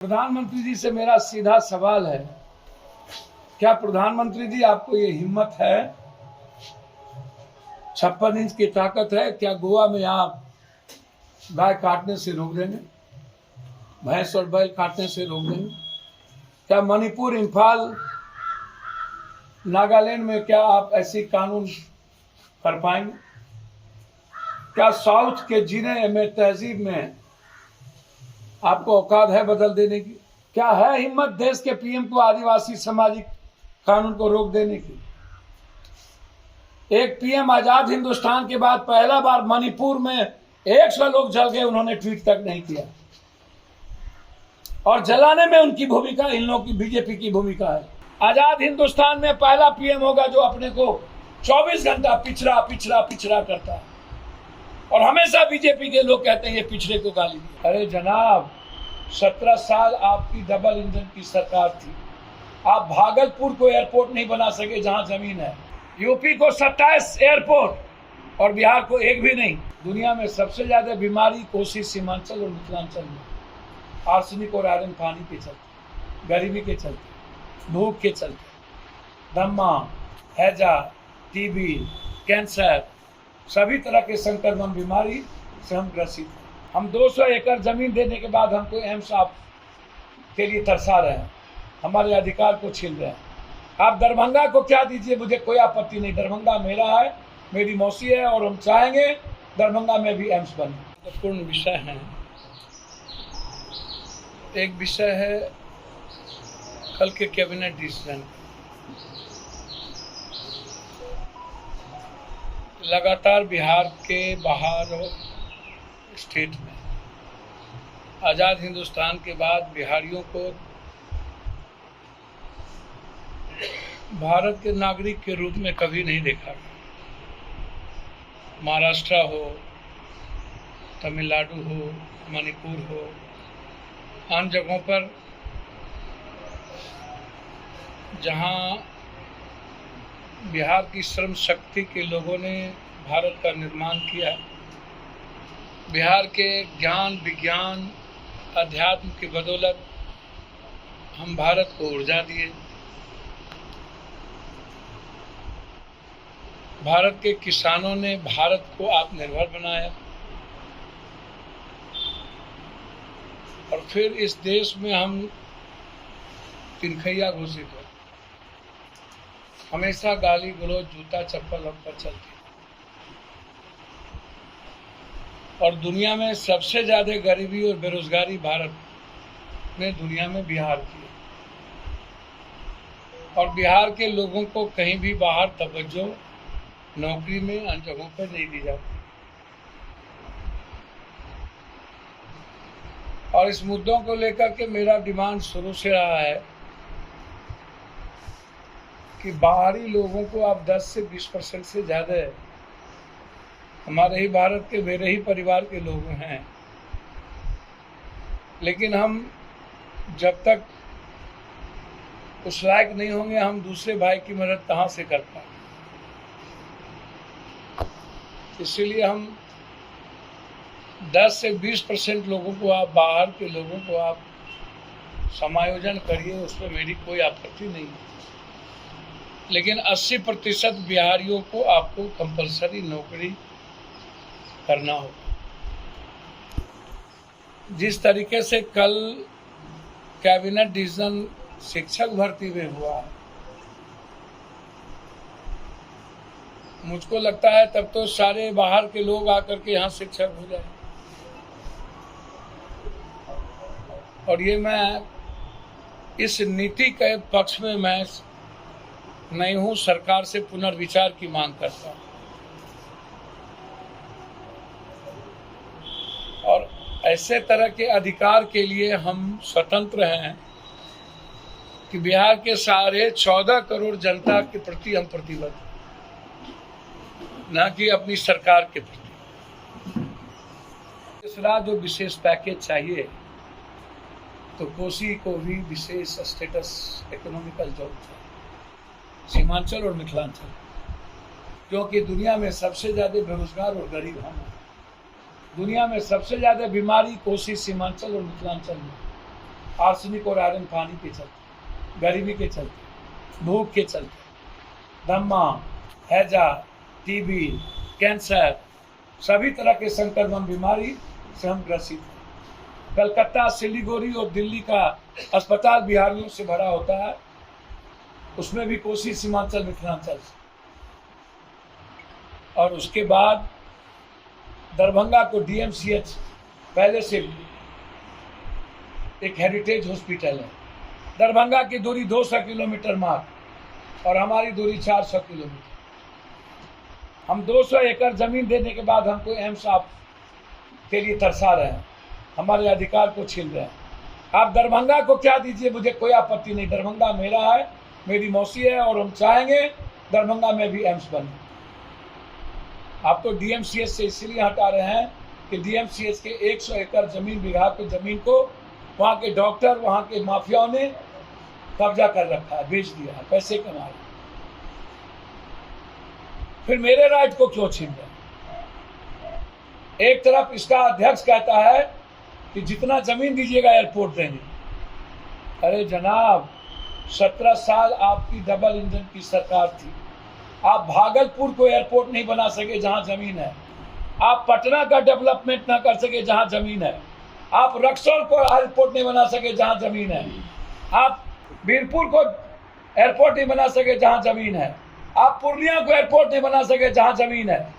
प्रधानमंत्री जी से मेरा सीधा सवाल है, क्या प्रधानमंत्री जी आपको ये हिम्मत है, 56 इंच की ताकत है, क्या गोवा में आप गाय काटने से रोक देंगे, भैंस और बैल काटने से रोक देंगे? क्या मणिपुर, इंफाल, नागालैंड में क्या आप ऐसी कानून कर पाएंगे? क्या साउथ के जिले में, तहजीब में आपको औकात है बदल देने की? क्या है हिम्मत देश के पीएम को आदिवासी सामाजिक कानून को रोक देने की? एक पीएम आजाद हिंदुस्तान के बाद पहला बार मणिपुर में 100 लोग जल गए, उन्होंने ट्वीट तक नहीं किया। और जलाने में उनकी भूमिका, इन लोगों की, बीजेपी की भूमिका है। आजाद हिंदुस्तान में पहला पीएम होगा जो अपने को 24 घंटा पिछड़ा पिछड़ा पिछड़ा करता है। और हमेशा बीजेपी के लोग कहते हैं ये पिछड़े को गाली दी। अरे जनाब, 17 साल आपकी डबल इंजन की सरकार थी, आप भागलपुर को एयरपोर्ट नहीं बना सके जहां जमीन है, यूपी को 27 एयरपोर्ट और बिहार को एक भी नहीं। दुनिया में सबसे ज्यादा बीमारी कोसी, सीमांचल और मिथिलांचल में, आर्सेनिक और आयरन पानी के चलते, गरीबी के चलते, भूख के चलते, दमा, हैजा, टीबी, कैंसर, सभी तरह के संक्रमण बीमारी से हम ग्रसित हैं। हम 200 एकड़ जमीन देने के बाद हमको एम्स आप के लिए तरसा रहे हैं, हमारे अधिकार को छीन रहे हैं। आप दरभंगा को क्या दीजिए, मुझे कोई आपत्ति नहीं, दरभंगा मेरा है, मेरी मौसी है, और हम चाहेंगे दरभंगा में भी एम्स बने। महत्वपूर्ण विषय है। एक विषय है कल के कैबिनेट डिसीजन। लगातार बिहार के बाहर और स्टेट में आज़ाद हिंदुस्तान के बाद बिहारियों को भारत के नागरिक के रूप में कभी नहीं देखा। महाराष्ट्र हो, तमिलनाडु हो, मणिपुर हो, अन्य जगहों पर जहां बिहार की श्रम शक्ति के लोगों ने भारत का निर्माण किया, बिहार के ज्ञान, विज्ञान, अध्यात्म की बदौलत हम भारत को ऊर्जा दिए, भारत के किसानों ने भारत को आत्मनिर्भर बनाया, और फिर इस देश में हम तिनखैया घोषित हो, हमेशा गाली गलौज, जूता चप्पल हम पर चलती। और दुनिया में सबसे ज्यादा गरीबी और बेरोजगारी भारत में, दुनिया में बिहार की है। और बिहार के लोगों को कहीं भी बाहर तवज्जो नौकरी में, अन्य जगहों पर नहीं दी जाती। और इस मुद्दों को लेकर के मेरा डिमांड शुरू से रहा है कि बाहरी लोगों को आप 10 से 20% से ज़्यादा हमारे ही भारत के, मेरे ही परिवार के लोग हैं, लेकिन हम जब तक उस लायक नहीं होंगे, हम दूसरे भाई की मदद कहाँ से कर पाएंगे। इसीलिए हम 10 से 20% लोगों को, आप बाहर के लोगों को आप समायोजन करिए, उसमें मेरी कोई आपत्ति नहीं है, लेकिन 80% बिहारियों को आपको कंपलसरी नौकरी करना होगा। जिस तरीके से कल कैबिनेट डिसीजन शिक्षक भर्ती में हुआ है, मुझको लगता है तब तो सारे बाहर के लोग आकर के यहाँ शिक्षक हो जाए। और ये मैं इस नीति के पक्ष में मैं नहीं हूं, सरकार से पुनर्विचार की मांग करता हूं। और ऐसे तरह के अधिकार के लिए हम स्वतंत्र हैं कि बिहार के सारे 14 करोड़ जनता के प्रति हम प्रतिबद्ध, न कि अपनी सरकार के प्रति। तीसरा जो विशेष पैकेज चाहिए, तो कोसी को भी विशेष स्टेटस, इकोनॉमिकल जोन चाहिए, सीमांचल और मिथिलांचल, क्योंकि दुनिया में सबसे ज्यादा बेरोजगार और गरीब हम हैं। दुनिया में सबसे ज्यादा बीमारी कोसी, सीमांचल और मिथिलांचल में, आर्सेनिक और आयरन पानी के चलते, गरीबी के चलते, भूख के चलते, दमा, हैजा, टीबी, कैंसर, सभी तरह के संक्रमण बीमारी से हम ग्रसित हैं। कलकत्ता, सिलीगुड़ी और दिल्ली का अस्पताल बिहारियों से भरा होता है, उसमें भी कोसी सीमांचल मिथिलांचल से। और उसके बाद दरभंगा को डीएमसीएच पहले से एक हेरिटेज हॉस्पिटल है। दरभंगा की दूरी 200 किलोमीटर मात्र और हमारी दूरी 400 किलोमीटर। हम 200 एकड़ जमीन देने के बाद हमको एम्स आप के लिए तरसा रहे हैं, हमारे अधिकार को छीन रहे हैं। आप दरभंगा को क्या दीजिए, मुझे कोई आपत्ति नहीं। दरभंगा मेरा है, मेरी मौसी है और हम चाहेंगे दरभंगा में भी एम्स बने। आप तो डीएमसीएच से इसलिए हटा रहे हैं कि डीएमसीएच के 100 एकड़ जमीन, बिघा की जमीन को वहाँ के डॉक्टर, वहाँ के माफियाओं ने कब्जा कर रखा है, बेच दिया है, पैसे कमा रहे हैं। फिर मेरे राइट को क्यों छीन रहे हैं? एक तरफ इसका अध्यक्ष कहता है कि जितना जमीन दीजिएगा एयरपोर्ट देंगे। अरे जनाब, 17 साल आपकी डबल इंजन की सरकार थी। आप भागलपुर को एयरपोर्ट नहीं बना सके जहां जमीन है, आप पटना का डेवलपमेंट ना कर सके जहां जमीन है, आप रक्सौल को एयरपोर्ट नहीं बना सके जहां जमीन है, आप बीरपुर को एयरपोर्ट नहीं बना सके जहां जमीन है, आप पूर्णिया को एयरपोर्ट नहीं बना सके जहां जमीन है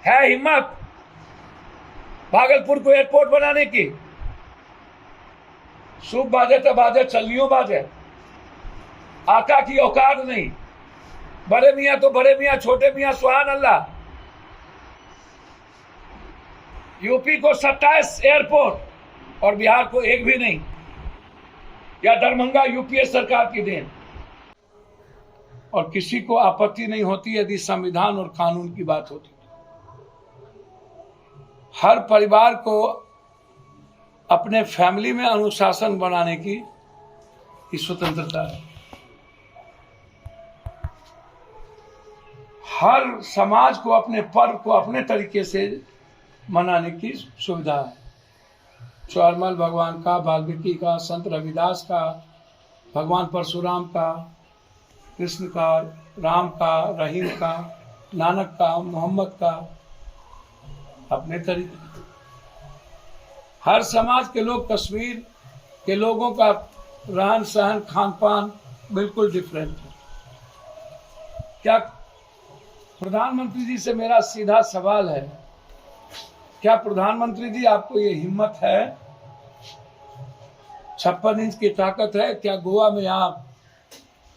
हिम्मत भागलपुर को एयरपोर्ट बनाने की? सूप बाजे तो बाजे, चलियों बाजे, आका की औकात नहीं। बड़े मियाँ तो बड़े मियाँ, छोटे मियाँ सुभान अल्लाह। यूपी को 27 एयरपोर्ट और बिहार को एक भी नहीं, या दरभंगा यूपीए सरकार की देन। और किसी को आपत्ति नहीं होती यदि संविधान और कानून की बात होती। हर परिवार को अपने फैमिली में अनुशासन बनाने की स्वतंत्रता है। हर समाज को अपने पर्व को अपने तरीके से मनाने की सुविधा है। चौरमल भगवान का, वाल्मीकि का, संत रविदास का, भगवान परशुराम का, कृष्ण का, राम का, रहीम का, नानक का, मोहम्मद का, अपने तरीके। हर समाज के लोग, कश्मीर के लोगों का रहन सहन, खान पान बिल्कुल डिफरेंट है। क्या प्रधानमंत्री जी से मेरा सीधा सवाल है, क्या प्रधानमंत्री जी आपको ये हिम्मत है, 56 इंच की ताकत है, क्या गोवा में आप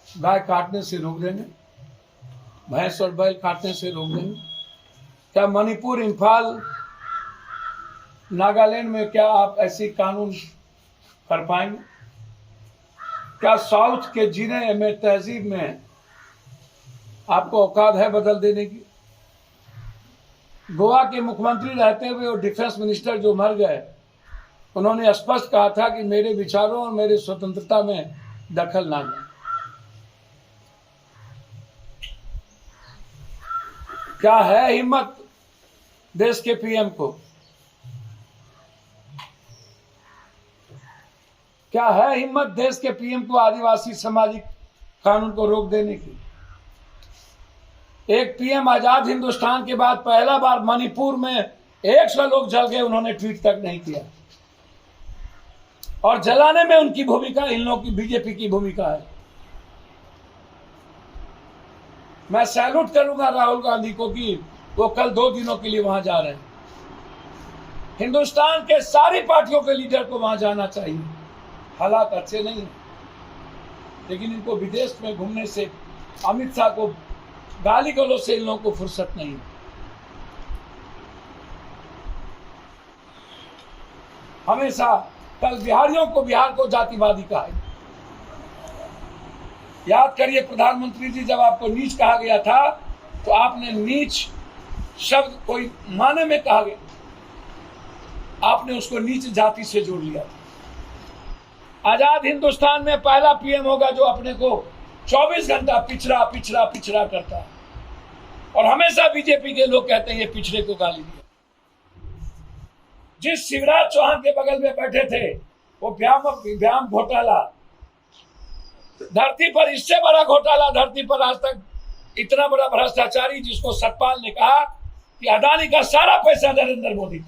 गाय काटने से रोक देंगे, भैंस और बैल काटने से रोक देंगे? क्या मणिपुर, इम्फाल, नागालैंड में क्या आप ऐसी कानून कर पाएंगे? क्या साउथ के जिले में, तहजीब में आपको औकात है बदल देने की? गोवा के मुख्यमंत्री रहते हुए और डिफेंस मिनिस्टर जो मर गए, उन्होंने स्पष्ट कहा था कि मेरे विचारों और मेरे स्वतंत्रता में दखल ना दें। क्या है हिम्मत देश के पीएम को? क्या है हिम्मत देश के पीएम को आदिवासी सामाजिक कानून को रोक देने की? एक पीएम आजाद हिंदुस्तान के बाद पहला बार मणिपुर में 100 लोग जल गए, उन्होंने ट्वीट तक नहीं किया। और जलाने में उनकी भूमिका, इन लोगों की बीजेपी की भूमिका है। मैं सैल्यूट करूंगा राहुल गांधी को कि वो कल 2 दिनों के लिए वहां जा रहे हैं। हिंदुस्तान के सारी पार्टियों के लीडर को वहां जाना चाहिए। हालात अच्छे नहीं है, लेकिन इनको विदेश में घूमने से, अमित शाह को गाली गलौज से इन लोगों को फुर्सत नहीं है। हमेशा कल बिहारियों को, बिहार को जातिवादी कहा है। याद करिए प्रधानमंत्री जी, जब आपको नीच कहा गया था तो आपने नीच शब्द कोई माने में कहा गया, आपने उसको नीच जाति से जोड़ लिया था। आजाद हिंदुस्तान में पहला पीएम होगा जो अपने को 24 घंटा पिछड़ा पिछड़ा पिछड़ा करता है। और हमेशा बीजेपी के लोग कहते हैं ये पिछड़े को गाली दिया। जिस शिवराज चौहान के बगल में बैठे थे वो व्यायाम घोटाला, धरती पर इससे बड़ा घोटाला धरती पर आज तक, इतना बड़ा भ्रष्टाचारी जिसको सतपाल ने कहा कि अदानी का सारा पैसा नरेंद्र मोदी का।